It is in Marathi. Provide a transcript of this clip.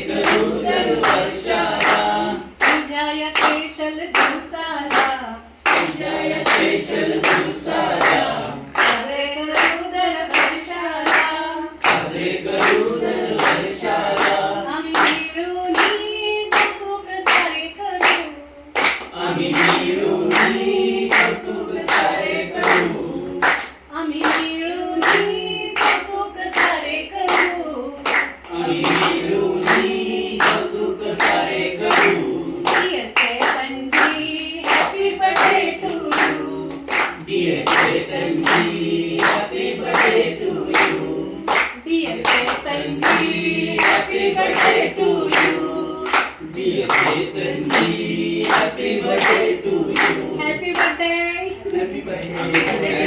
करू दरवर्षाला तुझ्या या स्पेशल दिवसाला तुझ्या या स्पेशल दिवसाला साजरे करू दरवर्षाला साजरे करू दरवर्षाला आम्ही मिळून कौतुक सारे करू आम्ही मिळून कौतुक सारे करू आम्ही मिळून कौतुक सारे करू आम्ही मिळून कौतुक सारे करू Dear Chetanji, happy birthday to you. Dear Chetanji, happy birthday to you. Dear Chetanji, happy birthday to you. Dear Chetanji, happy birthday to you. Happy birthday. Happy birthday.